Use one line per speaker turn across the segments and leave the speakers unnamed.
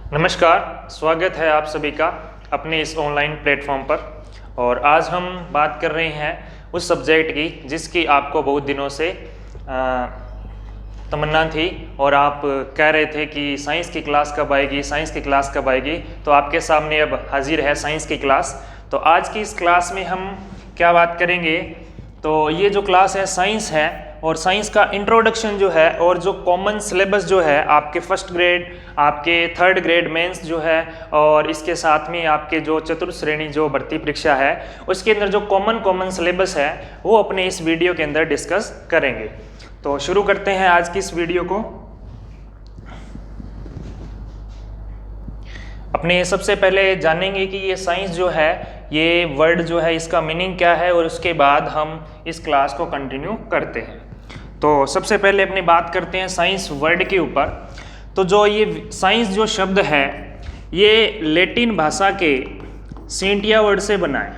नमस्कार, स्वागत है आप सभी का अपने इस ऑनलाइन प्लेटफॉर्म पर। और आज हम बात कर रहे हैं उस सब्जेक्ट की जिसकी आपको बहुत दिनों से तमन्ना थी और आप कह रहे थे कि साइंस की क्लास कब आएगी, साइंस की क्लास कब आएगी। तो आपके सामने अब हाजिर है साइंस की क्लास। तो आज की इस क्लास में हम क्या बात करेंगे, तो ये जो क्लास है साइंस है और साइंस का इंट्रोडक्शन जो है और जो कॉमन सिलेबस जो है आपके फर्स्ट ग्रेड, आपके थर्ड ग्रेड मेंस जो है और इसके साथ में आपके जो चतुर्थ श्रेणी जो भर्ती परीक्षा है उसके अंदर जो कॉमन सिलेबस है वो अपने इस वीडियो के अंदर डिस्कस करेंगे। तो शुरू करते हैं आज की इस वीडियो को। अपने सबसे पहले जानेंगे कि ये साइंस जो है, ये वर्ड जो है इसका मीनिंग क्या है और उसके बाद हम इस क्लास को कंटिन्यू करते हैं। तो सबसे पहले अपनी बात करते हैं साइंस वर्ड के ऊपर। तो जो ये साइंस जो शब्द है ये लैटिन भाषा के सींटिया वर्ड से बना है।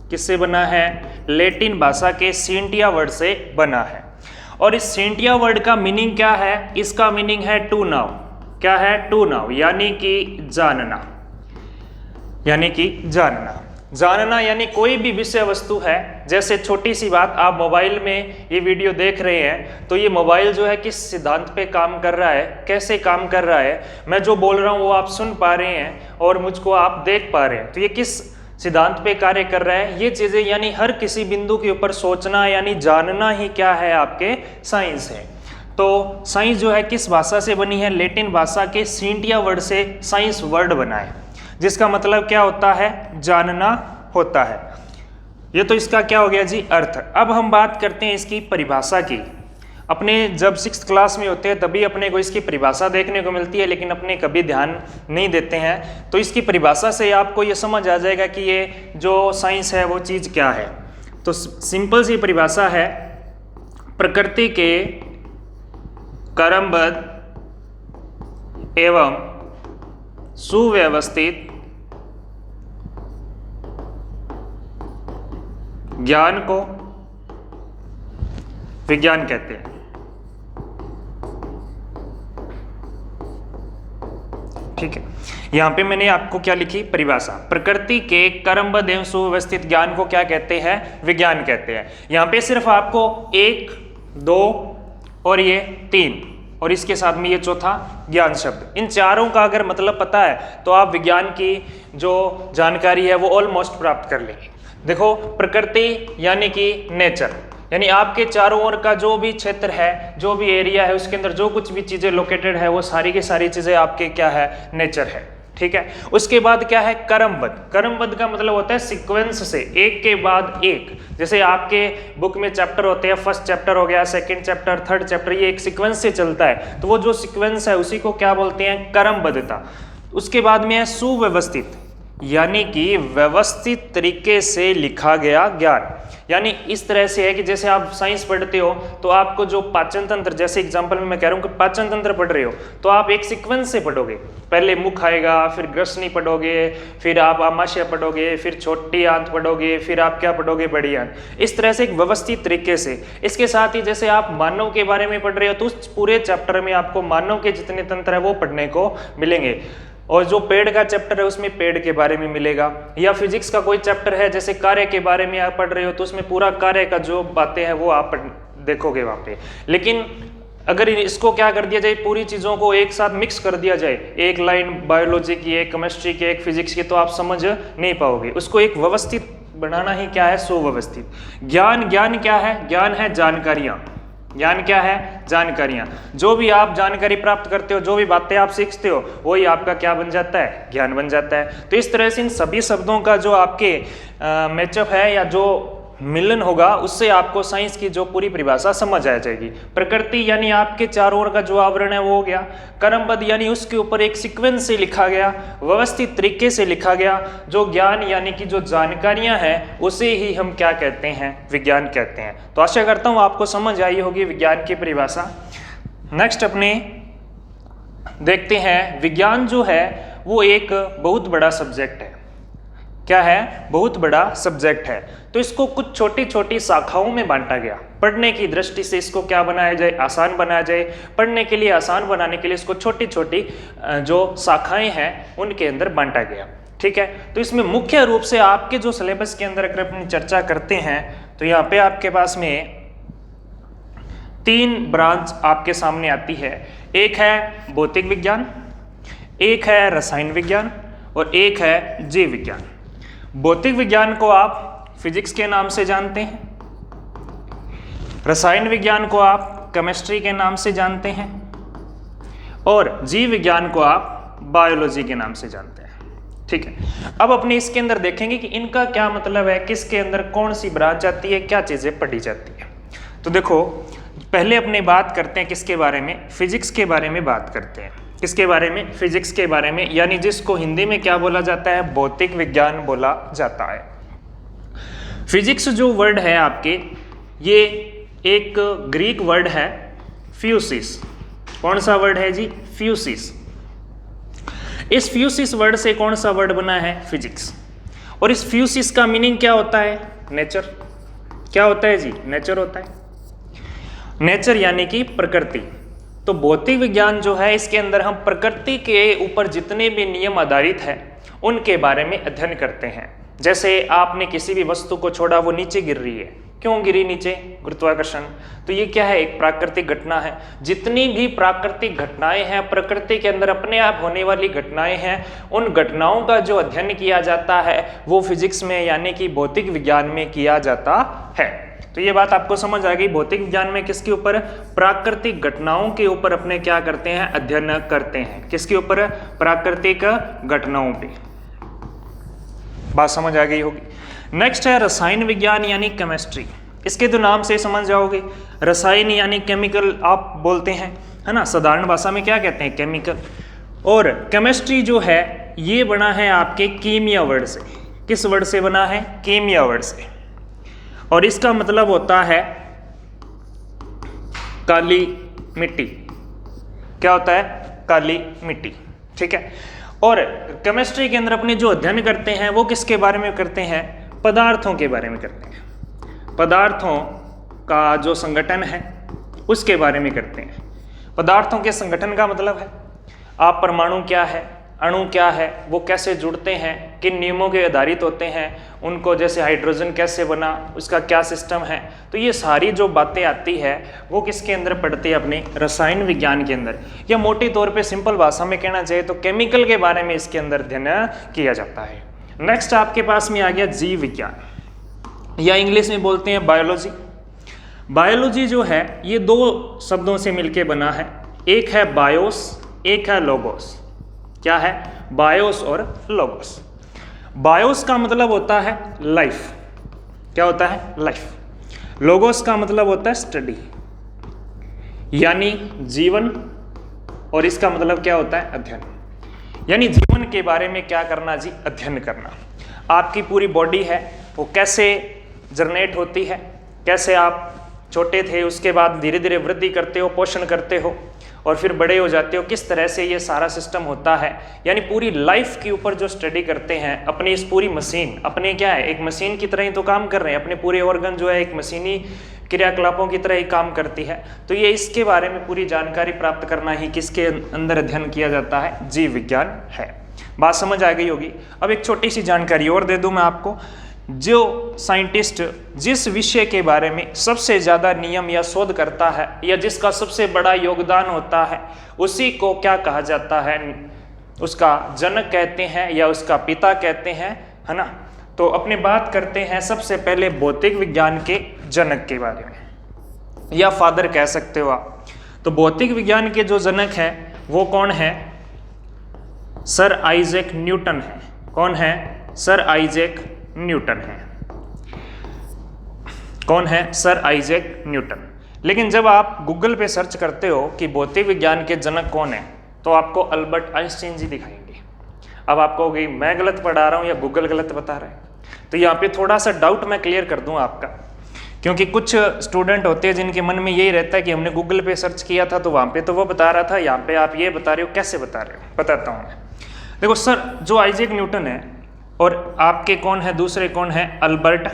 किससे बना है? लैटिन भाषा के सींटिया वर्ड से बना है। और इस सींटिया वर्ड का मीनिंग क्या है? इसका मीनिंग है टू नाउ। क्या है? टू नाउ, यानी कि जानना, यानी कि जानना। जानना यानी कोई भी विषय वस्तु है। जैसे छोटी सी बात, आप मोबाइल में ये वीडियो देख रहे हैं तो ये मोबाइल जो है किस सिद्धांत पे काम कर रहा है, कैसे काम कर रहा है, मैं जो बोल रहा हूँ वो आप सुन पा रहे हैं और मुझको आप देख पा रहे हैं, तो ये किस सिद्धांत पे कार्य कर रहा है। ये चीजें यानी हर किसी बिंदु के ऊपर सोचना यानी जानना ही क्या है? आपके साइंस है। तो साइंस जो है किस भाषा से बनी है? लैटिन भाषा के सींटिया वर्ड से साइंस वर्ड बना है, जिसका मतलब क्या होता है? जानना होता है। ये तो इसका क्या हो गया जी? अर्थ। अब हम बात करते हैं इसकी परिभाषा की। अपने जब 6th क्लास में होते हैं तभी अपने को इसकी परिभाषा देखने को मिलती है, लेकिन अपने कभी ध्यान नहीं देते हैं। तो इसकी परिभाषा से आपको ये समझ आ जाएगा कि ये जो साइंस है वो चीज़ क्या है। तो सिंपल सी परिभाषा है, प्रकृति के क्रमबद्ध एवं सुव्यवस्थित ज्ञान को विज्ञान कहते हैं। ठीक है, यहां पे मैंने आपको क्या लिखी? परिभाषा। प्रकृति के क्रमबद्ध एवं सुव्यवस्थित ज्ञान को क्या कहते हैं? विज्ञान कहते हैं। यहां पे सिर्फ आपको 1, 2 और ये 3 और इसके साथ में ये चौथा ज्ञान शब्द, इन चारों का अगर मतलब पता है तो आप विज्ञान की जो जानकारी है वो ऑलमोस्ट प्राप्त कर लेंगे। देखो, प्रकृति यानी कि नेचर, यानी आपके चारों ओर का जो भी क्षेत्र है, जो भी एरिया है, उसके अंदर जो कुछ भी चीजें लोकेटेड है वो सारी की सारी चीजें आपके क्या है? नेचर है। ठीक है, उसके बाद क्या है? क्रमबद्ध। क्रमबद्ध का मतलब होता है सीक्वेंस से, एक के बाद एक। जैसे आपके बुक में चैप्टर होते हैं, फर्स्ट चैप्टर हो गया, सेकंड चैप्टर, थर्ड चैप्टर, ये एक सीक्वेंस से चलता है। तो वो जो सीक्वेंस है उसी को क्या बोलते हैं? क्रमबद्धता। उसके बाद में है सुव्यवस्थित, यानी कि व्यवस्थित तरीके से लिखा गया ज्ञान। यानी इस तरह से है कि जैसे आप साइंस पढ़ते हो तो आपको जो पाचन तंत्र, जैसे एग्जांपल में मैं कह रहा हूँ कि पाचन तंत्र पढ़ रहे हो तो आप एक सीक्वेंस से पढ़ोगे। पहले मुख आएगा, फिर ग्रसनी पढ़ोगे, फिर आप आमाशय पढ़ोगे, फिर छोटी आंत पढ़ोगे, फिर आप क्या पढ़ोगे? बड़ी आंत। इस तरह से एक व्यवस्थित तरीके से। इसके साथ ही जैसे आप मानव के बारे में पढ़ रहे हो तो उस पूरे चैप्टर में आपको मानव के जितने तंत्र है वो पढ़ने को मिलेंगे। और जो पेड़ का चैप्टर है उसमें पेड़ के बारे में मिलेगा, या फिजिक्स का कोई चैप्टर है जैसे कार्य के बारे में आप पढ़ रहे हो तो उसमें पूरा कार्य का जो बातें हैं वो आप देखोगे वहाँ पे। लेकिन अगर इसको क्या कर दिया जाए, पूरी चीज़ों को एक साथ मिक्स कर दिया जाए, एक लाइन बायोलॉजी की, एक केमिस्ट्री की, एक फिजिक्स की, तो आप समझ नहीं पाओगे। उसको एक व्यवस्थित बनाना ही क्या है? सुव्यवस्थित। ज्ञान, ज्ञान क्या है? ज्ञान है जानकारियाँ। ज्ञान क्या है? जानकारियां। जो भी आप जानकारी प्राप्त करते हो, जो भी बातें आप सीखते हो, वही आपका क्या बन जाता है? ज्ञान बन जाता है। तो इस तरह से इन सभी शब्दों का जो आपके मैचअप है या जो मिलन होगा उससे आपको साइंस की जो पूरी परिभाषा समझ आ जाएगी। प्रकृति यानी आपके चारों ओर का जो आवरण है वो हो गया। क्रमबद्ध यानी उसके ऊपर एक सीक्वेंस से लिखा गया, व्यवस्थित तरीके से लिखा गया। जो ज्ञान यानी कि जो जानकारियां हैं उसे ही हम क्या कहते हैं? विज्ञान कहते हैं। तो आशा करता हूं आपको समझ आई होगी विज्ञान की परिभाषा। नेक्स्ट अपने देखते हैं, विज्ञान जो है वो एक बहुत बड़ा सब्जेक्ट है। क्या है, बहुत बड़ा सब्जेक्ट है। तो इसको कुछ छोटी छोटी शाखाओं में बांटा गया। पढ़ने की दृष्टि से इसको क्या बनाया जाए, आसान बनाया जाए। पढ़ने के लिए आसान बनाने के लिए इसको छोटी छोटी जो शाखाएं हैं उनके अंदर बांटा गया। ठीक है, तो इसमें मुख्य रूप से आपके जो सिलेबस के अंदर अगर अपनी चर्चा करते हैं तो यहाँ पे आपके पास में 3 ब्रांच आपके सामने आती है। एक है भौतिक विज्ञान, एक है रसायन विज्ञान और एक है जीव विज्ञान। भौतिक विज्ञान को आप फिजिक्स के नाम से जानते हैं, रसायन विज्ञान को आप केमिस्ट्री के नाम से जानते हैं और जीव विज्ञान को आप बायोलॉजी के नाम से जानते हैं। ठीक है, अब अपने इसके अंदर देखेंगे कि इनका क्या मतलब है, किसके अंदर कौन सी ब्रांच आती है, क्या चीजें पढ़ी जाती है। तो देखो, पहले अपने बात करते हैं किसके बारे में, फिजिक्स के बारे में बात करते हैं। किसके बारे में, फिजिक्स के बारे में, यानी जिसको हिंदी में क्या बोला जाता है, भौतिक विज्ञान बोला जाता है। फिजिक्स जो वर्ड है आपके, ये एक ग्रीक वर्ड है फ्यूसिस। कौन सा वर्ड है जी, फ्यूसिस। इस फ्यूसिस वर्ड से कौन सा वर्ड बना है, फिजिक्स। और इस फ्यूसिस का मीनिंग क्या होता है, नेचर। क्या होता है जी, नेचर होता है। नेचर यानी कि प्रकृति। तो भौतिक विज्ञान जो है इसके अंदर हम प्रकृति के ऊपर जितने भी नियम आधारित हैं उनके बारे में अध्ययन करते हैं। जैसे आपने किसी भी वस्तु को छोड़ा, वो नीचे गिर रही है, क्यों गिरी नीचे, गुरुत्वाकर्षण। तो ये क्या है, एक प्राकृतिक घटना है। जितनी भी प्राकृतिक घटनाएं हैं, प्रकृति के अंदर अपने आप होने वाली घटनाएं हैं, उन घटनाओं का जो अध्ययन किया जाता है वो फिजिक्स में यानी कि भौतिक विज्ञान में किया जाता है। तो ये बात आपको समझ आ गई। भौतिक विज्ञान में किसके ऊपर, प्राकृतिक घटनाओं के ऊपर अपने क्या करते हैं, अध्ययन करते हैं। किसके ऊपर, प्राकृतिक घटनाओं पे। बात समझ आ गई होगी। नेक्स्ट है रसायन विज्ञान यानी केमिस्ट्री। इसके तो नाम से समझ जाओगे, रसायन यानी केमिकल आप बोलते हैं, है ना, साधारण भाषा में क्या कहते हैं, केमिकल। और केमिस्ट्री जो है ये बना है आपके कीमिया वर्ड से। किस वर्ड से बना है, कीमिया वर्ड से। और इसका मतलब होता है काली मिट्टी। क्या होता है, काली मिट्टी। ठीक है, और केमिस्ट्री के अंदर अपने जो अध्ययन करते हैं वो किसके बारे में करते हैं, पदार्थों के बारे में करते हैं। पदार्थों का जो संगठन है उसके बारे में करते हैं। पदार्थों के संगठन का मतलब है आप परमाणु क्या है, अणु क्या है, वो कैसे जुड़ते हैं, किन नियमों के आधारित होते हैं, उनको जैसे हाइड्रोजन कैसे बना, उसका क्या सिस्टम है। तो ये सारी जो बातें आती है वो किसके अंदर पढ़ती है, अपने रसायन विज्ञान के अंदर। या मोटी तौर पे सिंपल भाषा में कहना चाहिए तो केमिकल के बारे में इसके अंदर अध्ययन किया जाता है। नेक्स्ट आपके पास में आ गया जीव विज्ञान, या इंग्लिश में बोलते हैं बायोलॉजी। बायोलॉजी जो है ये 2 शब्दों से मिलके बना है, एक है बायोस, एक है लोगोस। क्या है, बायोस और लोगोस। बायोस का मतलब होता है लाइफ। क्या होता है, लाइफ। लोगोस का मतलब होता है स्टडी यानी जीवन, और इसका मतलब क्या होता है, अध्ययन। यानी जीवन के बारे में क्या करना जी, अध्ययन करना। आपकी पूरी बॉडी है वो कैसे जनरेट होती है, कैसे आप छोटे थे उसके बाद धीरे धीरे वृद्धि करते हो, पोषण करते हो और फिर बड़े हो जाते हो, किस तरह से ये सारा सिस्टम होता है। यानी पूरी लाइफ के ऊपर जो स्टडी करते हैं, अपनी इस पूरी मशीन, अपने क्या है, एक मशीन की तरह ही तो काम कर रहे हैं। अपने पूरे ऑर्गन जो है एक मशीनी क्रियाकलापों की तरह ही काम करती है। तो ये इसके बारे में पूरी जानकारी प्राप्त करना ही किसके अंदर अध्ययन किया जाता है, जीव विज्ञान है। बात समझ आ गई होगी। अब एक छोटी सी जानकारी और दे दूं मैं आपको। जो साइंटिस्ट जिस विषय के बारे में सबसे ज़्यादा नियम या शोध करता है, या जिसका सबसे बड़ा योगदान होता है, उसी को क्या कहा जाता है, उसका जनक कहते हैं या उसका पिता कहते हैं, है ना। तो अपने बात करते हैं सबसे पहले भौतिक विज्ञान के जनक के बारे में, या फादर कह सकते हो आप। तो भौतिक विज्ञान के जो जनक हैं वो कौन है, सर आइजैक न्यूटन है। कौन है, सर आइजैक न्यूटन है। कौन है, सर आइजैक न्यूटन। लेकिन जब आप गूगल पे सर्च करते हो कि भौतिक विज्ञान के जनक कौन है, तो आपको अल्बर्ट आइंस्टाइन जी दिखाएंगे। अब आप कहोगे मैं गलत पढ़ा रहा हूँ या गूगल गलत बता रहा है। तो यहाँ पे थोड़ा सा डाउट मैं क्लियर कर दूँ आपका, क्योंकि कुछ स्टूडेंट होते हैं जिनके मन में यही रहता है कि हमने गूगल पे सर्च किया था तो वहाँ पे तो वो बता रहा था, यहाँ पे आप ये बता रहे हो, कैसे बता रहे हो। बताता हूँ मैं। देखो सर जो आइजैक न्यूटन है और आपके कौन है दूसरे, कौन है, अल्बर्ट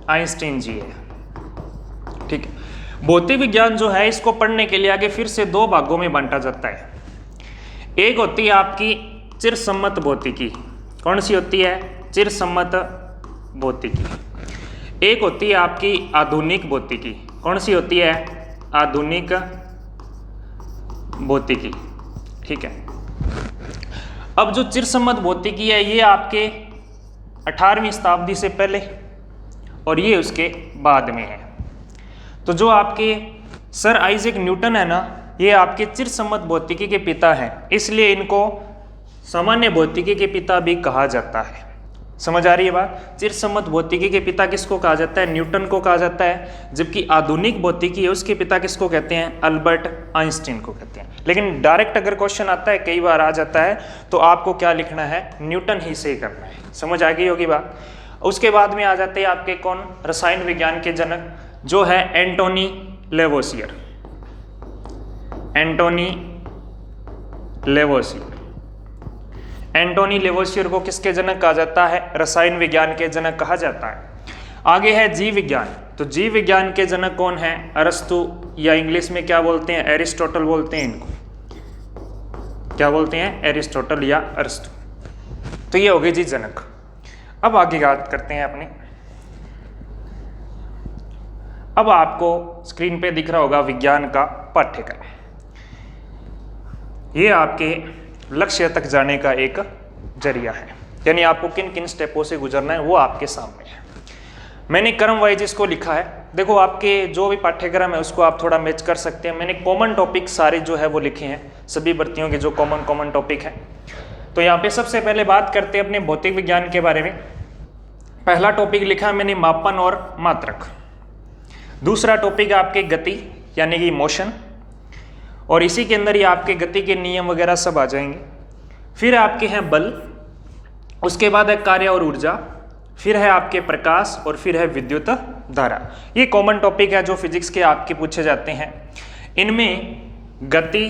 आइंस्टीन जी है। ठीक है। भौतिक विज्ञान जो है इसको पढ़ने के लिए आगे फिर से दो भागों में बांटा जाता है। एक होती है आपकी चिरसम्मत भौतिकी। कौन सी होती है? चिरसम्मत भौतिकी। एक होती है आपकी आधुनिक भौतिकी। कौन सी होती है? आधुनिक भौतिकी। ठीक है। अब जो चिरसम्मत भौतिकी है ये आपके 18वीं शताब्दी से पहले और ये उसके बाद में है। तो जो आपके सर आइजैक न्यूटन है ना, ये आपके चिरसम्मत भौतिकी के पिता हैं, इसलिए इनको सामान्य भौतिकी के पिता भी कहा जाता है। समझ आ रही है बात? चिरसम्मत भौतिकी के पिता किसको कहा जाता है? न्यूटन को कहा जाता है। जबकि आधुनिक भौतिकी है उसके पिता किसको कहते हैं? अल्बर्ट आइंस्टीन को कहते हैं। लेकिन डायरेक्ट अगर क्वेश्चन आता है, कई बार आ जाता है, तो आपको क्या लिखना है? न्यूटन ही से करना है। समझ आ गई होगी बात? उसके बाद में आ जाते हैं आपके कौन? रसायन विज्ञान के जनक जो है Antony Lavoisier. Antony Lavoisier. Antony Lavoisier को किसके जनक कहा जाता है? रसायन विज्ञान के जनक कहा जाता है। आगे है जीव विज्ञान। तो जीव विज्ञान के जनक कौन है? अरस्तु, या इंग्लिश में क्या बोलते हैं? एरिस्टोटल बोलते हैं इनको। क्या बोलते हैं? एरिस्टोटल या अरस्तु। तो ये हो गए जी जनक। अब आगे बात करते हैं अपने। अब आपको स्क्रीन पे दिख रहा होगा विज्ञान का पाठ्यक्रम। ये आपके लक्ष्य तक जाने का एक जरिया है, यानी आपको किन किन स्टेपों से गुजरना है वो आपके सामने है। मैंने क्रम वाइज इसको लिखा है। देखो आपके जो भी पाठ्यक्रम है उसको आप थोड़ा मैच कर सकते हैं। मैंने कॉमन टॉपिक सारे जो है वो लिखे हैं, सभी भर्तियों के जो कॉमन टॉपिक हैं। तो यहाँ पे सबसे पहले बात करते हैं अपने भौतिक विज्ञान के बारे में। पहला टॉपिक लिखा है मैंने मापन और मात्रक। दूसरा टॉपिक है आपके गति यानी कि मोशन, और इसी के अंदर ही आपके गति के नियम वगैरह सब आ जाएंगे। फिर आपके हैं बल, उसके बाद है कार्य और ऊर्जा, फिर है आपके प्रकाश, और फिर है विद्युत धारा। ये कॉमन टॉपिक है जो फिजिक्स के आपके पूछे जाते हैं। इनमें गति,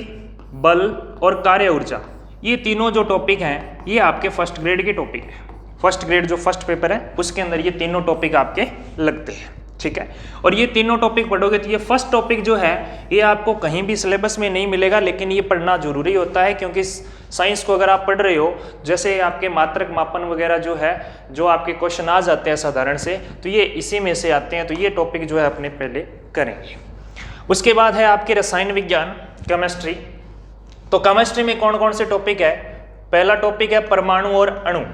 बल और कार्य ऊर्जा, ये तीनों जो टॉपिक हैं ये आपके फर्स्ट ग्रेड के टॉपिक हैं। फर्स्ट ग्रेड जो फर्स्ट पेपर है उसके अंदर ये तीनों टॉपिक आपके लगते हैं। ठीक है। और ये तीनों टॉपिक पढ़ोगे तो ये फर्स्ट टॉपिक जो है ये आपको कहीं भी सिलेबस में नहीं मिलेगा, लेकिन ये पढ़ना जरूरी होता है, क्योंकि साइंस को अगर आप पढ़ रहे हो, जैसे आपके मात्रक मापन वगैरह जो है, जो आपके क्वेश्चन आ जाते हैं साधारण से, तो ये इसी में से आते हैं। तो ये टॉपिक जो है अपने पहले करेंगे। उसके बाद है आपके रसायन विज्ञान, केमिस्ट्री। तो केमिस्ट्री में कौन कौन से टॉपिक है? पहला टॉपिक है परमाणु और अणु।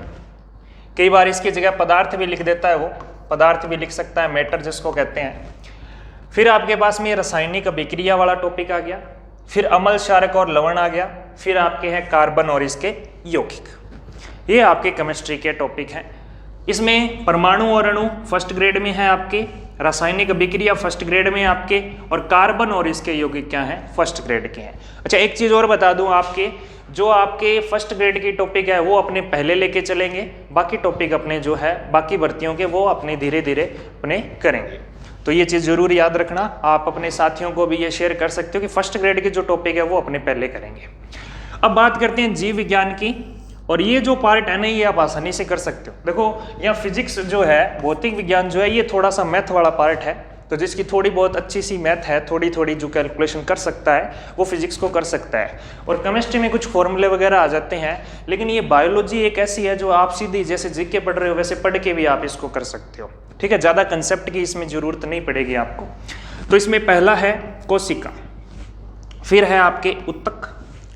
कई बार इसकी जगह पदार्थ भी लिख देता है, वो पदार्थ भी लिख सकता है, मैटर जिसको कहते हैं। फिर आपके पास में रासायनिक अभिक्रिया वाला टॉपिक आ गया, फिर अम्ल, क्षारक और लवण आ गया, फिर आपके हैं कार्बन और इसके यौगिक। ये आपके केमिस्ट्री के टॉपिक हैं। इसमें परमाणु और अणु फर्स्ट ग्रेड में है आपके, रासायनिक अभिक्रिया फर्स्ट ग्रेड में आपके, और कार्बन और इसके यौगिक क्या हैं? फर्स्ट ग्रेड के हैं। अच्छा, एक चीज और बता दूं, आपके जो आपके फर्स्ट ग्रेड की टॉपिक है वो अपने पहले लेके चलेंगे, बाकी टॉपिक अपने जो है बाकी भर्तियों के वो अपने धीरे धीरे अपने करेंगे। तो ये चीज़ जरूर याद रखना। आप अपने साथियों को भी ये शेयर कर सकते हो कि फर्स्ट ग्रेड के जो टॉपिक है वो अपने पहले करेंगे। अब बात करते हैं जीव विज्ञान की, और ये जो पार्ट है ना ये आप आसानी से कर सकते हो। देखो यहाँ फिजिक्स जो है, भौतिक विज्ञान जो है, ये थोड़ा सा मैथ वाला पार्ट है, तो जिसकी थोड़ी बहुत अच्छी सी मैथ है, थोड़ी थोड़ी जो कैलकुलेशन कर सकता है वो फिजिक्स को कर सकता है। और केमिस्ट्री में कुछ फॉर्मूले वगैरह आ जाते हैं, लेकिन ये बायोलॉजी एक ऐसी है जो आप सीधी जैसे जीके पढ़ रहे हो वैसे पढ़ के भी आप इसको कर सकते हो। ठीक है, ज़्यादा कंसेप्ट की इसमें जरूरत नहीं पड़ेगी आपको। तो इसमें पहला है कोशिका, फिर है आपके उत्तक,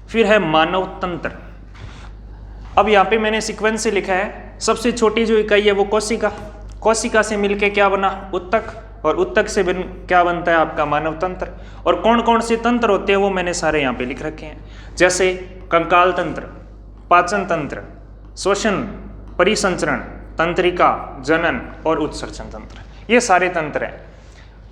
फिर है मानव तंत्र। अब यहाँ पे मैंने सीक्वेंस से लिखा है, सबसे छोटी जो इकाई है वो कोशिका, कोशिका से मिलके क्या बना? उत्तक, और उत्तक से क्या बनता है आपका? मानव तंत्र। और कौन कौन से तंत्र होते हैं वो मैंने सारे यहाँ पे लिख रखे हैं, जैसे कंकाल तंत्र, पाचन तंत्र, श्वसन, परिसंचरण, तंत्रिका, जनन और उत्सर्जन तंत्र। ये सारे तंत्र हैं।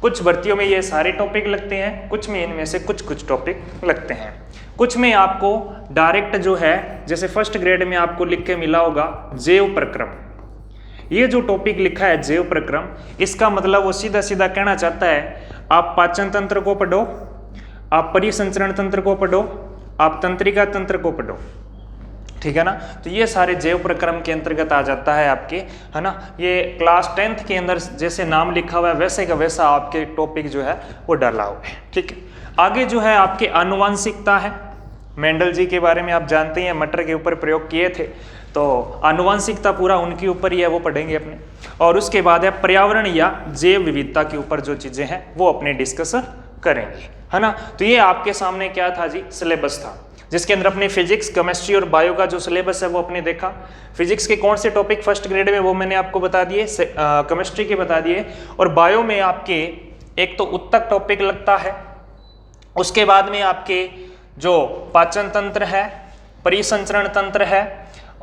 कुछ भर्तियों में ये सारे टॉपिक लगते हैं, कुछ में इनमें से कुछ टॉपिक लगते हैं। कुछ में आपको डायरेक्ट जो है, जैसे फर्स्ट ग्रेड में आपको लिख के मिला होगा जैव प्रक्रम। ये जो टॉपिक लिखा है जैव प्रक्रम, इसका मतलब वो सीधा सीधा कहना चाहता है आप पाचन तंत्र को पढ़ो, आप परिसंचरण तंत्र को पढ़ो, आप तंत्रिका तंत्र को पढ़ो। ठीक है ना। तो ये सारे जैव प्रक्रम के अंतर्गत आ जाता है आपके, है ना। ये क्लास 10th के अंदर जैसे नाम लिखा हुआ है वैसे का वैसा आपके टॉपिक जो है वो डाला हुआ है, ठीक है। आगे जो है आपके आनुवंशिकता है। मेंडल जी के बारे में आप जानते हैं, मटर के ऊपर प्रयोग किए थे, तो आनुवंशिकता पूरा उनके ऊपर ही है, वो पढ़ेंगे अपने। और उसके बाद है पर्यावरण या जैव विविधता के ऊपर जो चीजें हैं वो अपने डिस्कस करेंगे, है ना। तो ये आपके सामने क्या था जी, सिलेबस था, जिसके अंदर अपने फिजिक्स, केमिस्ट्री और बायो का जो सिलेबस है वो अपने देखा। फिजिक्स के कौन से टॉपिक फर्स्ट ग्रेड में वो मैंने आपको बता दिए, केमिस्ट्री के बता दिए, और बायो में आपके एक तो उत्तक टॉपिक लगता है, उसके बाद में आपके जो पाचन तंत्र है, परिसंचरण तंत्र है,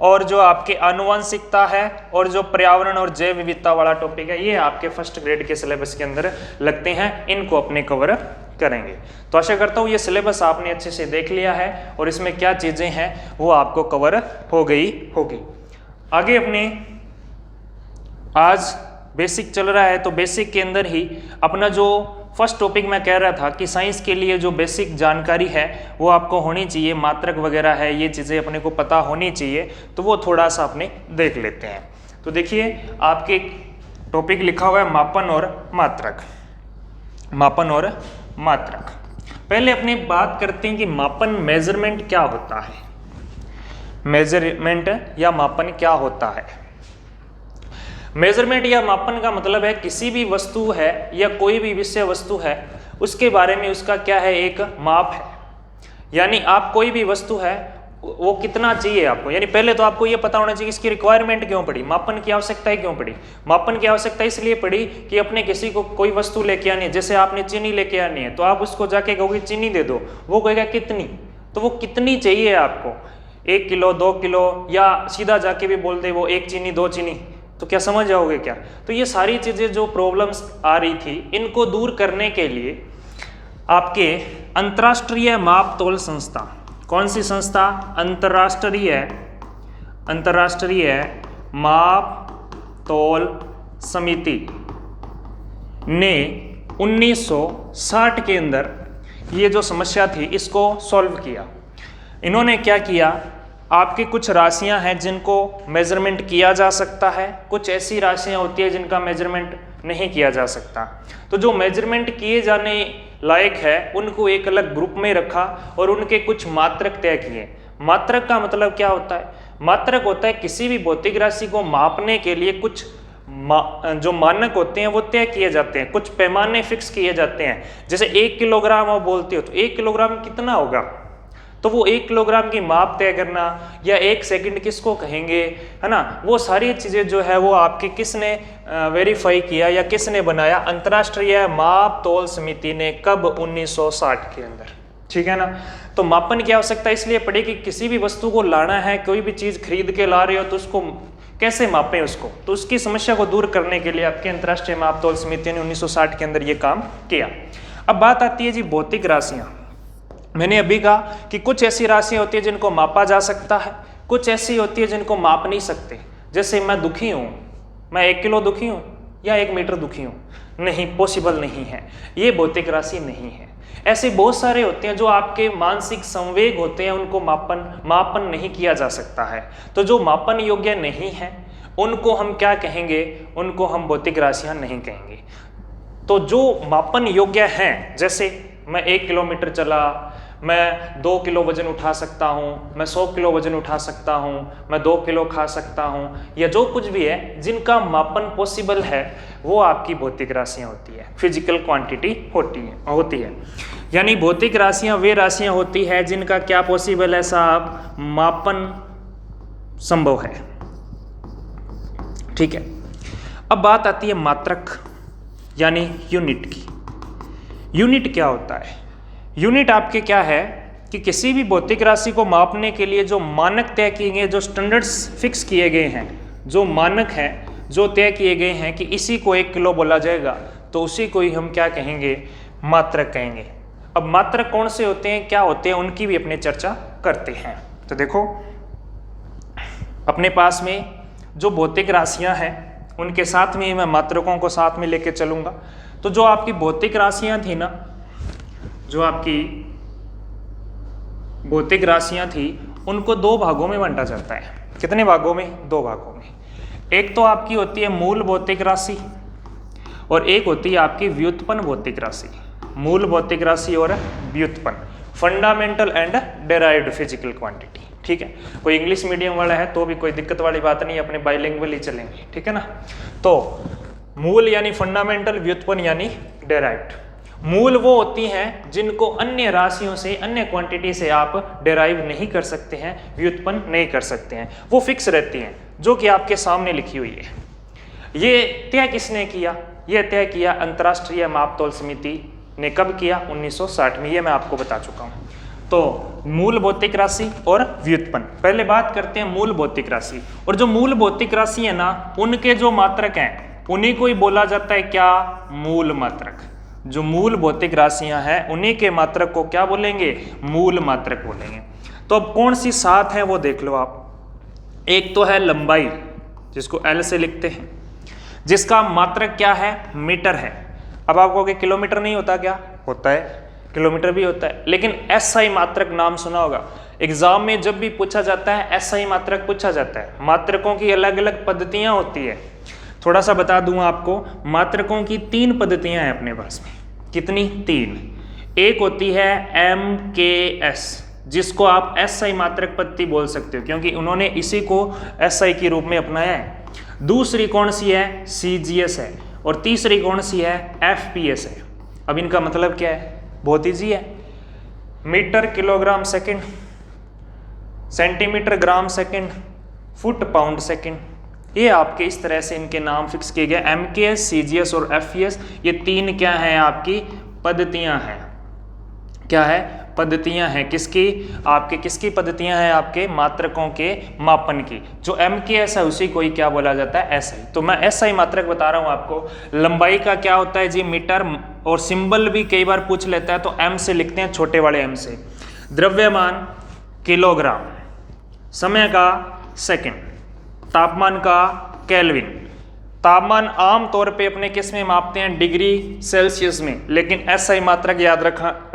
और जो आपके आनुवंशिकता है, और जो पर्यावरण और जैव विविधता वाला टॉपिक है, ये आपके फर्स्ट ग्रेड के सिलेबस के अंदर लगते हैं। इनको अपने कवर करेंगे। तो आशा करता हूँ ये सिलेबस आपने अच्छे से देख लिया है और इसमें क्या चीजें हैं वो आपको कवर हो गई होगी। आगे अपने आज बेसिक चल रहा है, तो बेसिक के अंदर ही अपना जो फर्स्ट टॉपिक मैं कह रहा था कि साइंस के लिए जो बेसिक जानकारी है वो आपको होनी चाहिए, मात्रक वगैरह है, ये चीज़ें अपने को पता होनी चाहिए, तो वो थोड़ा सा अपने देख लेते हैं। तो देखिए आपके टॉपिक लिखा हुआ है मापन और मात्रक। मापन और मात्रक, पहले अपनी बात करते हैं कि मापन मेजरमेंट क्या होता है। मेजरमेंट या मापन क्या होता है। मेजरमेंट या मापन का मतलब है किसी भी वस्तु है या कोई भी विषय वस्तु है उसके बारे में उसका क्या है, एक माप है। यानी आप कोई भी वस्तु है वो कितना चाहिए आपको, यानी पहले तो आपको ये पता होना चाहिए इसकी रिक्वायरमेंट क्यों पड़ी, मापन की आवश्यकता क्यों पड़ी। मापन की आवश्यकता इसलिए पड़ी कि अपने किसी को कोई वस्तु लेके आनी है, जैसे आपने चीनी लेके आनी है तो आप उसको जाके कहोगे चीनी दे दो, वो कहेगा कितनी, तो वो कितनी चाहिए आपको, 1 किलो 2 किलो, या सीधा जाके भी बोल दे वो 1 चीनी 2 चीनी, तो क्या समझ जाओगे क्या। तो ये सारी चीजें जो प्रॉब्लम्स आ रही थी इनको दूर करने के लिए आपके अंतर्राष्ट्रीय माप तोल संस्था, कौन सी संस्था, अंतर्राष्ट्रीय माप तोल समिति ने 1960 के अंदर ये जो समस्या थी इसको सॉल्व किया। इन्होंने क्या किया, आपकी कुछ राशियां हैं जिनको मेजरमेंट किया जा सकता है, कुछ ऐसी राशियां होती है जिनका मेजरमेंट नहीं किया जा सकता। तो जो मेजरमेंट किए जाने लायक है उनको एक अलग ग्रुप में रखा और उनके कुछ मात्रक तय किए। मात्रक का मतलब क्या होता है, मात्रक होता है किसी भी भौतिक राशि को मापने के लिए कुछ जो मानक होते हैं वो तय किए जाते हैं, कुछ पैमाने फिक्स किए जाते हैं। जैसे 1 किलोग्राम आप बोलते हो तो 1 किलोग्राम कितना होगा, तो वो 1 किलोग्राम की माप तय करना या 1 सेकंड किसको कहेंगे, है ना, वो सारी चीज़ें जो है वो आपके किसने वेरीफाई किया या किसने बनाया, अंतर्राष्ट्रीय माप तोल समिति ने। कब, 1960 के अंदर, ठीक है ना। तो मापन की आवश्यकता इसलिए पड़ी कि किसी भी वस्तु को लाना है, कोई भी चीज़ खरीद के ला रहे हो तो उसको कैसे मापें उसको, तो उसकी समस्या को दूर करने के लिए आपके अंतर्राष्ट्रीय माप तोल समिति ने 1960 के अंदर ये काम किया। अब बात आती है जी भौतिक राशियाँ। मैंने अभी कहा कि कुछ ऐसी राशियाँ होती है जिनको मापा जा सकता है, कुछ ऐसी होती है जिनको माप नहीं सकते। जैसे मैं दुखी हूँ, मैं 1 किलो दुखी हूँ या 1 मीटर दुखी हूँ, नहीं, पॉसिबल नहीं है, ये भौतिक राशि नहीं है। ऐसे बहुत सारे होते हैं जो आपके मानसिक संवेग होते हैं, उनको मापन नहीं किया जा सकता है। तो जो मापन योग्य नहीं है उनको हम क्या कहेंगे, उनको हम भौतिक राशियाँ नहीं कहेंगे। तो जो मापन योग्य हैं, जैसे मैं 1 किलोमीटर चला, मैं 2 किलो वजन उठा सकता हूँ, मैं 100 किलो वजन उठा सकता हूँ, मैं 2 किलो खा सकता हूँ, या जो कुछ भी है जिनका मापन पॉसिबल है वो आपकी भौतिक राशियाँ होती है, फिजिकल क्वांटिटी होती है। यानी भौतिक राशियाँ वे राशियाँ होती है जिनका क्या पॉसिबल है साहब, मापन संभव है, ठीक है। अब बात आती है मात्रक यानी यूनिट की। यूनिट क्या होता है, यूनिट आपके क्या है कि किसी भी भौतिक राशि को मापने के लिए जो मानक तय किए गए, जो स्टैंडर्ड्स फिक्स किए गए हैं, जो मानक हैं जो तय किए गए हैं कि इसी को 1 किलो बोला जाएगा, तो उसी को ही हम क्या कहेंगे, मात्रक कहेंगे। अब मात्रक कौन से होते हैं, क्या होते हैं, उनकी भी अपने चर्चा करते हैं। तो देखो अपने पास में जो भौतिक राशियां हैं उनके साथ में मैं मात्रकों को साथ में लेके चलूंगा। तो जो आपकी भौतिक राशियां थी ना, जो आपकी भौतिक राशियां थी उनको दो भागों में बांटा जाता है। कितने भागों में? दो भागों में। एक तो आपकी होती है मूल भौतिक राशि और एक होती है आपकी व्युत्पन्न भौतिक राशि। मूल भौतिक राशि और व्युत्पन्न, fundamental and derived physical quantity. ठीक है, कोई इंग्लिश मीडियम वाला है तो भी कोई दिक्कत वाली बात नहीं, अपने बाइलिंगुअल ही चलेंगे। ठीक है ना। तो मूल यानी फंडामेंटल, व्युत्पन्न यानी डेराइव्ड। मूल वो होती हैं जिनको अन्य राशियों से, अन्य क्वांटिटी से आप डेराइव नहीं कर सकते हैं, व्युत्पन्न नहीं कर सकते हैं, वो फिक्स रहती हैं, जो कि आपके सामने लिखी हुई है। ये तय किसने किया? ये तय किया अंतर्राष्ट्रीय मापतोल समिति ने। कब किया? 1960 में। ये मैं आपको बता चुका हूँ। तो मूल भौतिक राशि और व्युत्पन्न। पहले बात करते हैं मूल भौतिक राशि। और जो मूल भौतिक राशि है ना, उनके जो मात्रक हैं उन्हीं को ही बोला जाता है क्या? मूल मात्रक। जो मूल भौतिक राशियां हैं उन्हीं के मात्रक को क्या बोलेंगे? मूल मात्रक बोलेंगे। तो अब कौन सी 7 है वो देख लो आप। एक तो है लंबाई, जिसको L से लिखते हैं, जिसका मात्रक क्या है? मीटर है। अब आप कहोगे किलोमीटर नहीं होता क्या? होता है, किलोमीटर भी होता है, लेकिन SI मात्रक नाम सुना होगा। एग्जाम में जब भी पूछा जाता है SI मात्रक पूछा जाता है। मात्रकों की अलग अलग पद्धतियां होती है। थोड़ा सा बता दूं आपको, मात्रकों की 3 पद्धतियां हैं अपने पास में। कितनी? 3। एक होती है MKS, जिसको आप SI मात्रक पद्धति बोल सकते हो, क्योंकि उन्होंने इसी को SI के रूप में अपनाया है। दूसरी कौन सी है? CGS है। और तीसरी कौन सी है? FPS है। अब इनका मतलब क्या है? बहुत ईजी है। Metre kilogram second, centimetre gram second, foot pound second, ये आपके इस तरह से इनके नाम फिक्स किए गए। MKS, CGS और FPS, ये 3 क्या हैं? आपकी पद्धतियां हैं। क्या है? पद्धतियां हैं। किसकी? आपके किसकी पद्धतियां हैं? आपके मात्रकों के मापन की। जो MKS है उसी को ही क्या बोला जाता है? SI। तो मैं SI मात्रक बता रहा हूं आपको। लंबाई का क्या होता है जी? मीटर। और सिंबल भी कई बार पूछ लेता है तो M से लिखते हैं, छोटे वाले M से। द्रव्यमान किलोग्राम, समय का सेकंड, तापमान का केल्विन। तापमान आम तौर पे अपने किस में मापते हैं? डिग्री सेल्सियस में, लेकिन SI मात्रक याद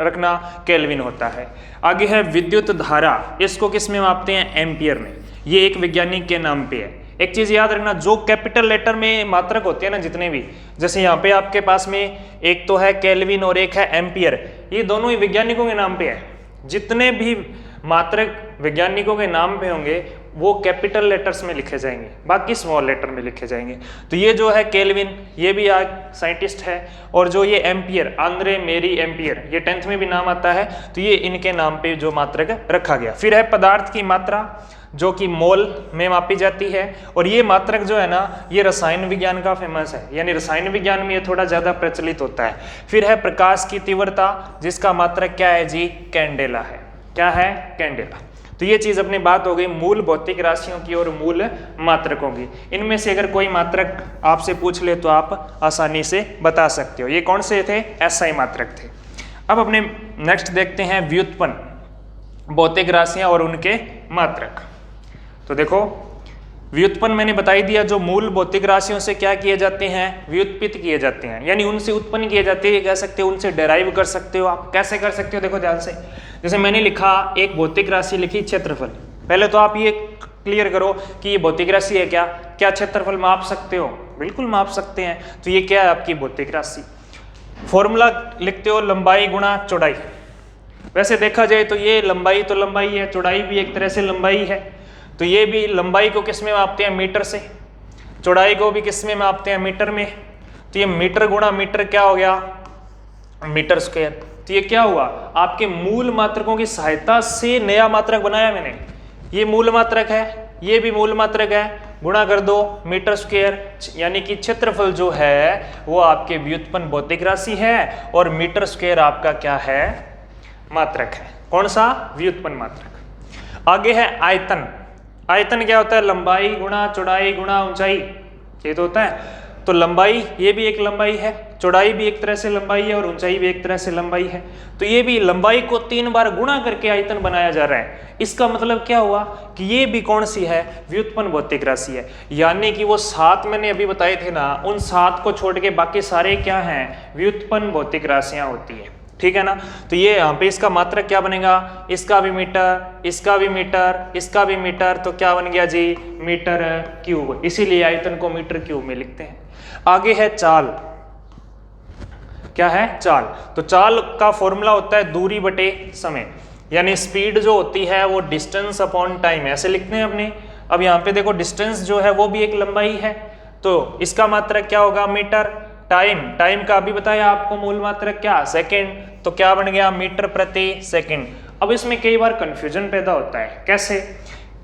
रखना केल्विन होता है। आगे है विद्युत धारा, इसको किस में मापते हैं? एम्पियर में। ये एक वैज्ञानिक के नाम पे है। एक चीज याद रखना, जो कैपिटल लेटर में मात्रक होते हैं ना जितने भी, जैसे यहाँ पे आपके पास में एक तो है केल्विन और एक है एम्पियर, ये दोनों ही वैज्ञानिकों के नाम पे है। जितने भी मात्रक वैज्ञानिकों के नाम पे होंगे वो कैपिटल लेटर्स में लिखे जाएंगे, बाकी स्मॉल लेटर में लिखे जाएंगे। तो ये जो है केल्विन, ये भी आज साइंटिस्ट है। और जो ये एम्पियर, आंद्रे मेरी एम्पियर, ये 10th में भी नाम आता है। तो ये इनके नाम पे जो मात्रक रखा गया। फिर है पदार्थ की मात्रा, जो कि मोल में मापी जाती है। और ये मात्रक जो है ना, ये रसायन विज्ञान का फेमस है, यानी रसायन विज्ञान में ये थोड़ा ज्यादा प्रचलित होता है। फिर है प्रकाश की तीव्रता, जिसका मात्रक क्या है जी? कैंडेला है। क्या है? कैंडेला। तो ये चीज अपनी बात हो गई मूल भौतिक राशियों की और मूल मात्रकों की। इनमें से अगर कोई मात्रक आपसे पूछ ले तो आप आसानी से बता सकते हो। ये कौन से थे? SI मात्रक थे। अब अपने नेक्स्ट देखते हैं व्युत्पन्न भौतिक राशियां और उनके मात्रक। तो देखो, व्युत्पन्न मैंने बता ही दिया, जो मूल भौतिक राशियों से क्या किए जाते हैं? व्युत्पित किए जाते हैं, यानी उनसे उत्पन्न किए जाते हैं। कह सकते हो उनसे डेराइव कर सकते हो आप। कैसे कर सकते हो? देखो ध्यान से। जैसे मैंने लिखा, एक भौतिक राशि लिखी क्षेत्रफल। पहले तो आप ये क्लियर करो कि ये भौतिक राशि है क्या? क्या क्षेत्रफल माप सकते हो? बिल्कुल माप सकते हैं। तो ये क्या है? आपकी भौतिक राशि। फॉर्मूला लिखते हो, लंबाई गुणा चौड़ाई। वैसे देखा जाए तो ये लंबाई तो लंबाई है, चौड़ाई भी एक तरह से लंबाई है। तो ये भी लंबाई को किस में मापते हैं? मीटर से। चौड़ाई को भी किस में मापते हैं? मीटर में। तो ये मीटर गुणा मीटर क्या हो गया? Metre square. तो ये क्या हुआ? आपके मूल मात्रकों की सहायता से नया मात्रक बनाया मैंने। ये मूल मात्रक है, ये भी मूल मात्रक है, गुणा कर दो मीटर स्क्वायर, यानी कि क्षेत्रफल जो है वो आपके व्युत्पन्न भौतिक राशि है और मीटर स्क्वायर आपका क्या है? मात्रक है। कौन सा? व्युत्पन्न मात्रक। आगे है आयतन। आयतन क्या होता है? लंबाई गुणा चौड़ाई गुणा ऊंचाई, ये तो होता है। तो लंबाई, ये भी एक लंबाई है, चौड़ाई भी एक तरह से लंबाई है और ऊंचाई भी एक तरह से लंबाई है। तो ये भी लंबाई को 3 बार गुणा करके आयतन बनाया जा रहा है। इसका मतलब क्या हुआ कि ये भी कौन सी है? व्युत्पन्न भौतिक राशि है। यानी कि वो 7 मैंने अभी बताए थे ना, उन 7 को छोड़ के बाकी सारे क्या हैं? व्युत्पन्न भौतिक राशियां होती है। ठीक है ना। तो ये यहाँ पे इसका मात्रक क्या बनेगा, इसका भी मीटर, इसका भी मीटर, इसका भी मीटर, तो क्या बन गया जी, मीटर क्यूब। इसीलिए आयतन को मीटर क्यूब में लिखते हैं। आगे है चाल। क्या है, चाल। तो चाल का फॉर्मूला होता है दूरी बटे समय, यानी स्पीड जो होती है वो डिस्टेंस अपॉन टाइम, ऐसे लिखते हैं अपने। अब यहाँ पे देखो डिस्टेंस जो है वो भी एक लंबाई है, तो इसका मात्रक क्या होगा, मीटर। टाइम का अभी बताया आपको मूल मात्रक क्या, सेकंड, तो क्या बन गया, मीटर प्रति सेकंड। अब इसमें कई बार कंफ्यूजन पैदा होता है, कैसे,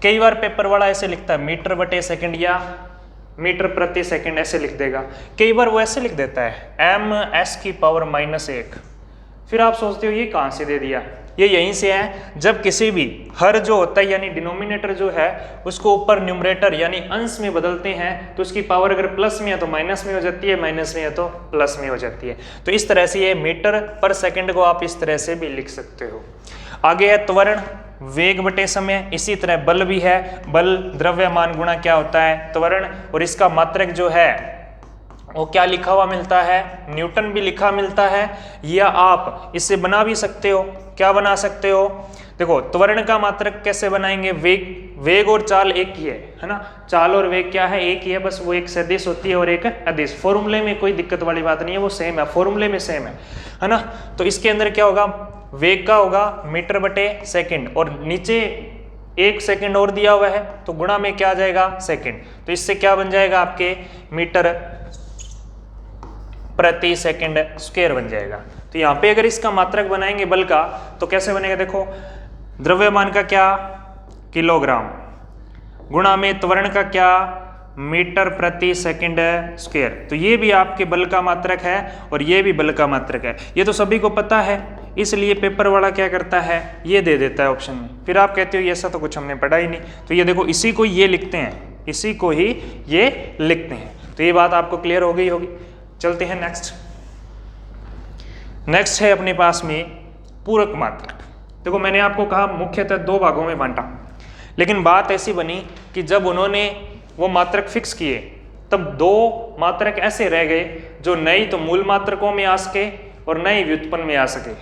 कई बार पेपर वाला ऐसे लिखता है मीटर बटे सेकंड या मीटर प्रति सेकंड ऐसे लिख देगा, कई बार वो ऐसे लिख देता है ms⁻⁻1। फिर आप सोचते हो ये कहाँ से दे दिया, ये यहीं से है। जब किसी भी हर जो होता है यानी डिनोमिनेटर जो है उसको ऊपर न्यूमरेटर यानी अंश में बदलते हैं तो उसकी पावर अगर प्लस में है तो माइनस में हो जाती है, माइनस में है तो प्लस में हो जाती है। तो इस तरह से ये मीटर पर सेकंड को आप इस तरह से भी लिख सकते हो। आगे है त्वरण, वेग बटे समय। इसी तरह बल भी है, बल द्रव्यमान गुणा क्या होता है, त्वरण, और इसका मात्रक जो है वो क्या लिखा हुआ मिलता है, न्यूटन भी लिखा मिलता है, या आप इससे बना भी सकते हो। क्या बना सकते हो, देखो त्वरण का मात्रक कैसे बनाएंगे, वेग और चाल एक ही है ना, चाल और वेग क्या है, एक ही है, बस वो एक सदिश होती है और एक अदिश। फॉर्मूले में कोई दिक्कत वाली बात नहीं है, वो सेम है, फॉर्मूले में सेम है ना। तो इसके अंदर क्या होगा, वेग का होगा मीटर बटे सेकंड, और नीचे 1 सेकंड और दिया हुआ है तो गुणा में क्या आ जाएगा, सेकंड। तो इससे क्या बन जाएगा आपके मीटर प्रति सेकंड स्क्वायर बन जाएगा। तो यहाँ पे अगर इसका मात्रक बनाएंगे बल का तो कैसे बनेगा, देखो द्रव्यमान का क्या, किलोग्राम, गुणा में त्वरण का क्या, मीटर प्रति सेकंड स्क्वायर। तो ये भी आपके बल का मात्रक है और ये भी बल का मात्रक है, ये तो सभी को पता है, इसलिए पेपर वाला क्या करता है, ये दे देता है ऑप्शन में। फिर आप कहते हो ऐसा तो कुछ हमने पढ़ा ही नहीं, तो ये देखो इसी को ये लिखते हैं, इसी को ही ये लिखते हैं। तो ये बात आपको क्लियर हो गई होगी। चलते हैं नेक्स्ट है अपने पास में पूरक मात्रक। देखो मैंने आपको कहा मुख्यतः 2 भागों में बांटा, लेकिन बात ऐसी बनी कि जब उन्होंने वो मात्रक फिक्स किए तब 2 मात्रक ऐसे रह गए जो नई तो मूल मात्रकों में आ सके और नई व्युत्पन्न में आ सके।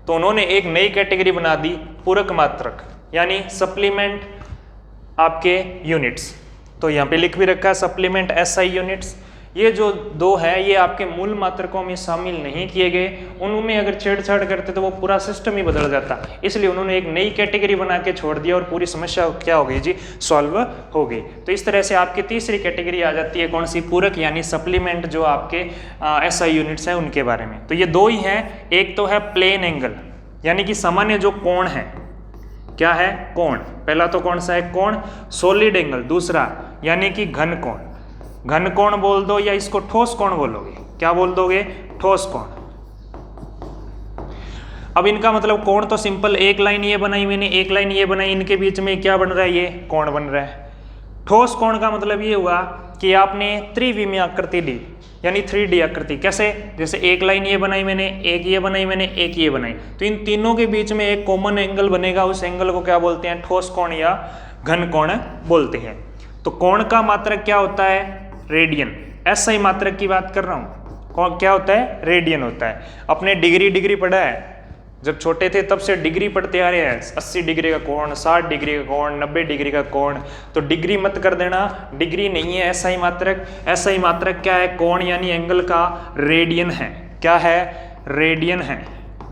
तो उन्होंने एक नई कैटेगरी बना दी पूरक मात्रक, यानी सप्लीमेंट आपके यूनिट्स। तो यहाँ पे लिख भी रखा है सप्लीमेंट SI यूनिट्स। ये जो 2 है ये आपके मूल मात्रकों में शामिल नहीं किए गए, उनमें अगर छेड़छाड़ करते तो वो पूरा सिस्टम ही बदल जाता, इसलिए उन्होंने एक नई कैटेगरी बना के छोड़ दिया और पूरी समस्या क्या हो गई जी, सॉल्व हो गई। तो इस तरह से आपकी तीसरी कैटेगरी आ जाती है, कौन सी, पूरक यानी सप्लीमेंट, जो आपके SI यूनिट्स हैं उनके बारे में। तो ये 2 ही हैं, एक तो है प्लेन एंगल यानी कि सामान्य जो कोण है, क्या है, कोण। पहला तो कौन सा है, कोण। सॉलिड एंगल दूसरा यानी कि घन कोण, घन कोण बोल दो या इसको ठोस कोण बोलोगे, क्या बोल दोगे, ठोस कोण। अब इनका मतलब कोण तो सिंपल, एक लाइन ये बनाई मैंने, एक लाइन ये बनाई, इनके बीच में क्या बन रहा है, ये कोण बन रहा है। ठोस कोण का मतलब ये हुआ कि आपने त्रिविमीय आकृति ली, यानी 3D आकृति। कैसे, जैसे एक लाइन ये बनाई मैंने, एक ये बनाई मैंने, एक ये बनाई, तो इन तीनों के बीच में एक कॉमन एंगल बनेगा, उस एंगल को क्या बोलते हैं, ठोस कोण या घन कोण बोलते हैं। तो कोण का मात्रक क्या होता है, रेडियन। SI मात्रक की बात कर रहा हूँ, क्या होता है, रेडियन होता है। अपने डिग्री पढ़ा है, जब छोटे थे तब से डिग्री पढ़ते आ रहे हैं, 80 डिग्री का कोण, 60 डिग्री का कोण, 90 डिग्री का कोण। तो डिग्री मत कर देना, डिग्री नहीं है SI मात्रक। SI मात्रक क्या है, कोण यानी एंगल का रेडियन है। क्या है, रेडियन है,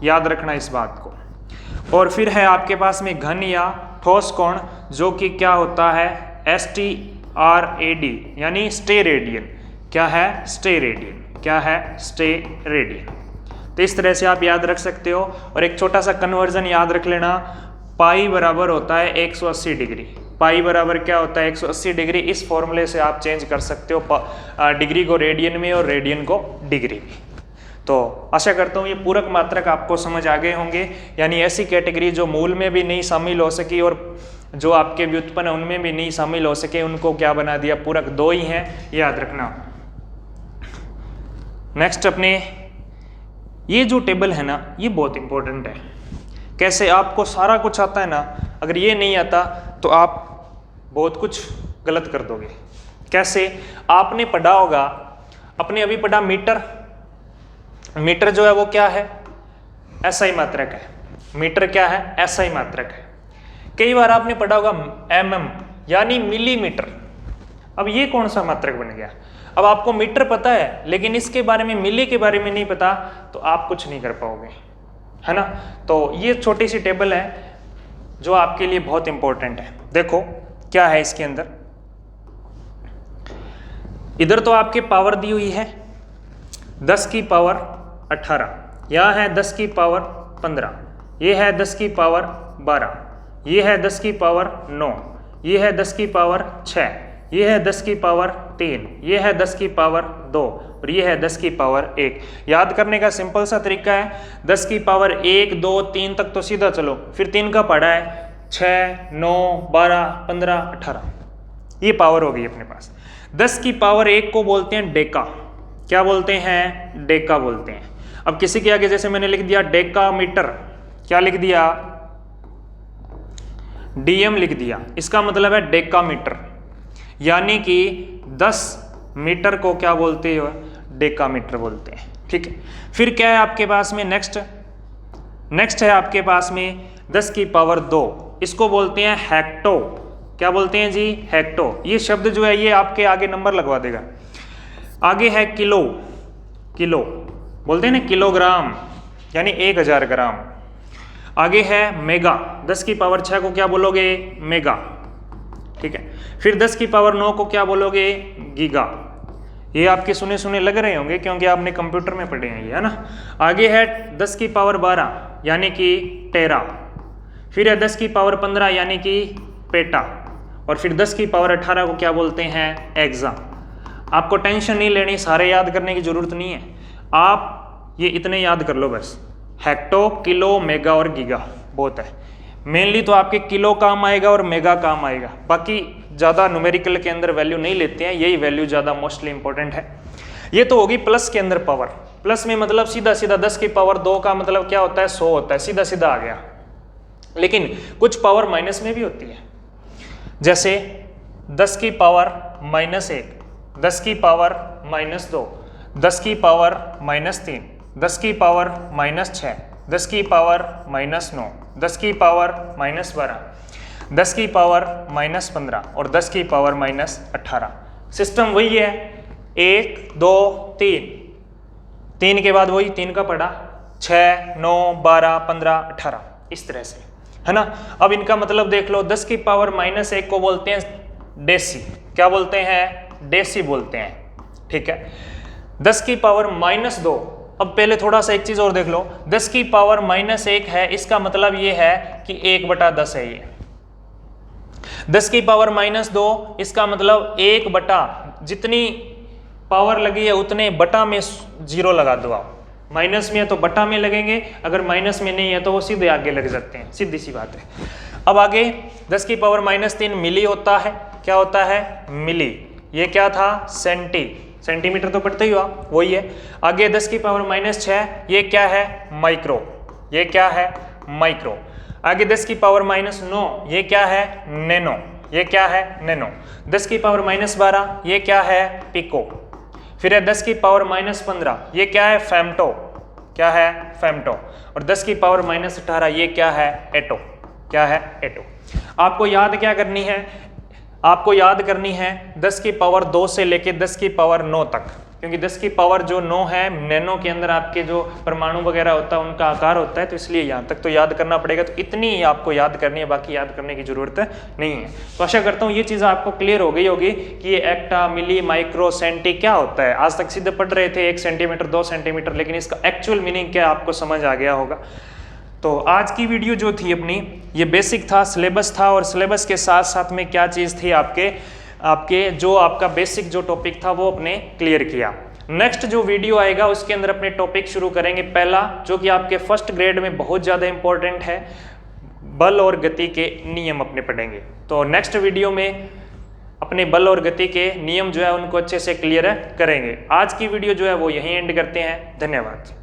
याद रखना इस बात को। और फिर है आपके पास में घन या ठोस कोण, जो कि क्या होता है, STRAD यानी स्टे रेडियन। क्या है, स्टे रेडियन, क्या है, स्टे रेडियन। तो इस तरह से आप याद रख सकते हो। और एक छोटा सा कन्वर्जन याद रख लेना, पाई बराबर होता है 180 डिग्री। पाई बराबर क्या होता है, 180 डिग्री। इस फॉर्मूले से आप चेंज कर सकते हो डिग्री को रेडियन में और रेडियन को डिग्री में। तो आशा करता हूँ ये पूरक मात्रक आपको समझ आ गए होंगे, यानी ऐसी कैटेगरी जो मूल में भी नहीं शामिल हो सकी और जो आपके व्युत्पन्न उनमें भी नहीं शामिल हो सके, उनको क्या बना दिया, पूरक। 2 ही हैं, याद रखना। नेक्स्ट अपने ये जो टेबल है ना, ये बहुत इंपॉर्टेंट है। कैसे, आपको सारा कुछ आता है ना, अगर ये नहीं आता तो आप बहुत कुछ गलत कर दोगे। कैसे, आपने पढ़ा होगा, अपने अभी पढ़ा मीटर। मीटर जो है वो क्या है, SI मात्रक है, मीटर क्या है, SI मात्रक है। कई बार आपने पढ़ा होगा mm यानी मिलीमीटर। अब ये कौन सा मात्रक बन गया? अब आपको मीटर पता है लेकिन इसके बारे में, मिली के बारे में नहीं पता, तो आप कुछ नहीं कर पाओगे, है ना। तो ये छोटी सी टेबल है जो आपके लिए बहुत इंपॉर्टेंट है। देखो क्या है इसके अंदर। इधर तो आपके पावर दी हुई है 10 की पावर 18, यहाँ है 10 की पावर 15, ये है 10 की पावर 12, ये है 10 की पावर 9, ये है 10 की पावर 6, ये है 10 की पावर 3, ये है 10 की पावर 2 और ये है 10 की पावर 1। याद करने का सिंपल सा तरीका है, 10 की पावर 1, 2, 3 तक तो सीधा चलो, फिर 3 का पढ़ा है 6, 9, 12, 15, 18, ये पावर हो गई अपने पास। 10 की पावर 1 को बोलते हैं डेका। क्या बोलते हैं? डेका बोलते हैं। अब किसी के आगे जैसे मैंने लिख दिया डेका मीटर, क्या लिख दिया? DM लिख दिया, इसका मतलब है डेका मीटर, यानी कि 10 मीटर को क्या बोलते हो? डेका मीटर बोलते हैं। ठीक है, फिर क्या है आपके पास में? नेक्स्ट है आपके पास में 10 की पावर 2, इसको बोलते हैं हेक्टो। क्या बोलते हैं जी? हेक्टो। ये शब्द जो है ये आपके आगे नंबर लगवा देगा। आगे है किलो, किलो बोलते हैं ना, किलोग्राम यानी 1000 ग्राम। आगे है मेगा, 10 की पावर 6 को क्या बोलोगे? मेगा। ठीक है, फिर 10 की पावर 9 को क्या बोलोगे? गीगा। ये आपके सुने सुने लग रहे होंगे क्योंकि आपने कंप्यूटर में पढ़े हैं ये, है ना। आगे है 10 की पावर 12 यानी कि टेरा, फिर है 10 की पावर 15 यानी कि पेटा, और फिर 10 की पावर 18 को क्या बोलते हैं? एक्सा। आपको टेंशन नहीं लेनी, सारे याद करने की जरूरत नहीं है, आप ये इतने याद कर लो बस। हेक्टो, किलो, मेगा और गीगा बहुत है। मेनली तो आपके किलो काम आएगा और मेगा काम आएगा, बाकी ज़्यादा न्यूमेरिकल के अंदर वैल्यू नहीं लेते हैं, यही वैल्यू ज़्यादा मोस्टली इंपॉर्टेंट है। ये तो होगी प्लस के अंदर पावर। प्लस में मतलब सीधा सीधा 10 की पावर 2 का मतलब क्या होता है? 100 होता है, सीधा सीधा आ गया। लेकिन कुछ पावर माइनस में भी होती है, जैसे 10 की पावर -1, 10 की पावर -2, 10 की पावर -3, 10 की पावर -6, 10 की पावर -9, 10 की पावर -12, 10 की पावर -15 और 10 की पावर -18। सिस्टम वही है, 1, 2, 3, 3 के बाद वही 3 का पढ़ा, 6, 9, 12, 15, 18, इस तरह से, है ना। अब इनका मतलब देख लो, 10 की पावर -1 को बोलते हैं डेसी। क्या बोलते हैं? डेसी बोलते हैं। ठीक है, 10 की पावर -2, अब पहले थोड़ा सा एक चीज और देख लो, 10 की पावर -1 है, इसका मतलब ये है कि 1/10 है ये। 10 की पावर -2, इसका मतलब 1/, जितनी पावर लगी है उतने बटा में 0 लगा दो आप। माइनस में है तो बटा में लगेंगे, अगर माइनस में नहीं है तो वो सीधे आगे लग जाते हैं, सीधी सी बात है। अब आगे 10 की पावर -3 मिली होता है। क्या होता है? मिली। ये क्या था? सेंटीमीटर तो पढ़ते ही हो आप, वही है। आगे 10 की पावर -6, ये क्या है? माइक्रो। ये क्या है? माइक्रो। आगे 10 की पावर -9, ये क्या है? नैनो। ये क्या है? नैनो। 10 की पावर -12, ये क्या है? पिको। फिर है 10 की पावर -15, ये क्या है? फेम्टो। क्या है? फेम्टो। और 10 की पावर -18, ये क्या है? एटो। क्या है? एटो। आपको याद क्या करनी है? आपको याद करनी है 10 की पावर 2 से लेके 10 की पावर 9 तक, क्योंकि 10 की पावर जो 9 है, नैनो के अंदर आपके जो परमाणु वगैरह होता है उनका आकार होता है, तो इसलिए यहाँ तक तो याद करना पड़ेगा। तो इतनी ही आपको याद करनी है, बाकी याद करने की जरूरत नहीं है। तो आशा करता हूँ ये चीज़ आपको क्लियर हो गई होगी कि ये एक्टा, मिली, माइक्रो, सेंटी क्या होता है। आज तक सीधे पढ़ रहे थे 1 सेंटीमीटर 2 सेंटीमीटर, लेकिन इसका एक्चुअल मीनिंग क्या आपको समझ आ गया होगा। तो आज की वीडियो जो थी अपनी, ये बेसिक था, सिलेबस था, और सिलेबस के साथ साथ में क्या चीज़ थी, आपके जो आपका बेसिक जो टॉपिक था वो अपने क्लियर किया। नेक्स्ट जो वीडियो आएगा उसके अंदर अपने टॉपिक शुरू करेंगे। पहला जो कि आपके फर्स्ट ग्रेड में बहुत ज़्यादा इंपॉर्टेंट है, बल और गति के नियम अपने पढ़ेंगे। तो नेक्स्ट वीडियो में अपने बल और गति के नियम जो है उनको अच्छे से क्लियर करेंगे। आज की वीडियो जो है वो यहीं एंड करते हैं। धन्यवाद।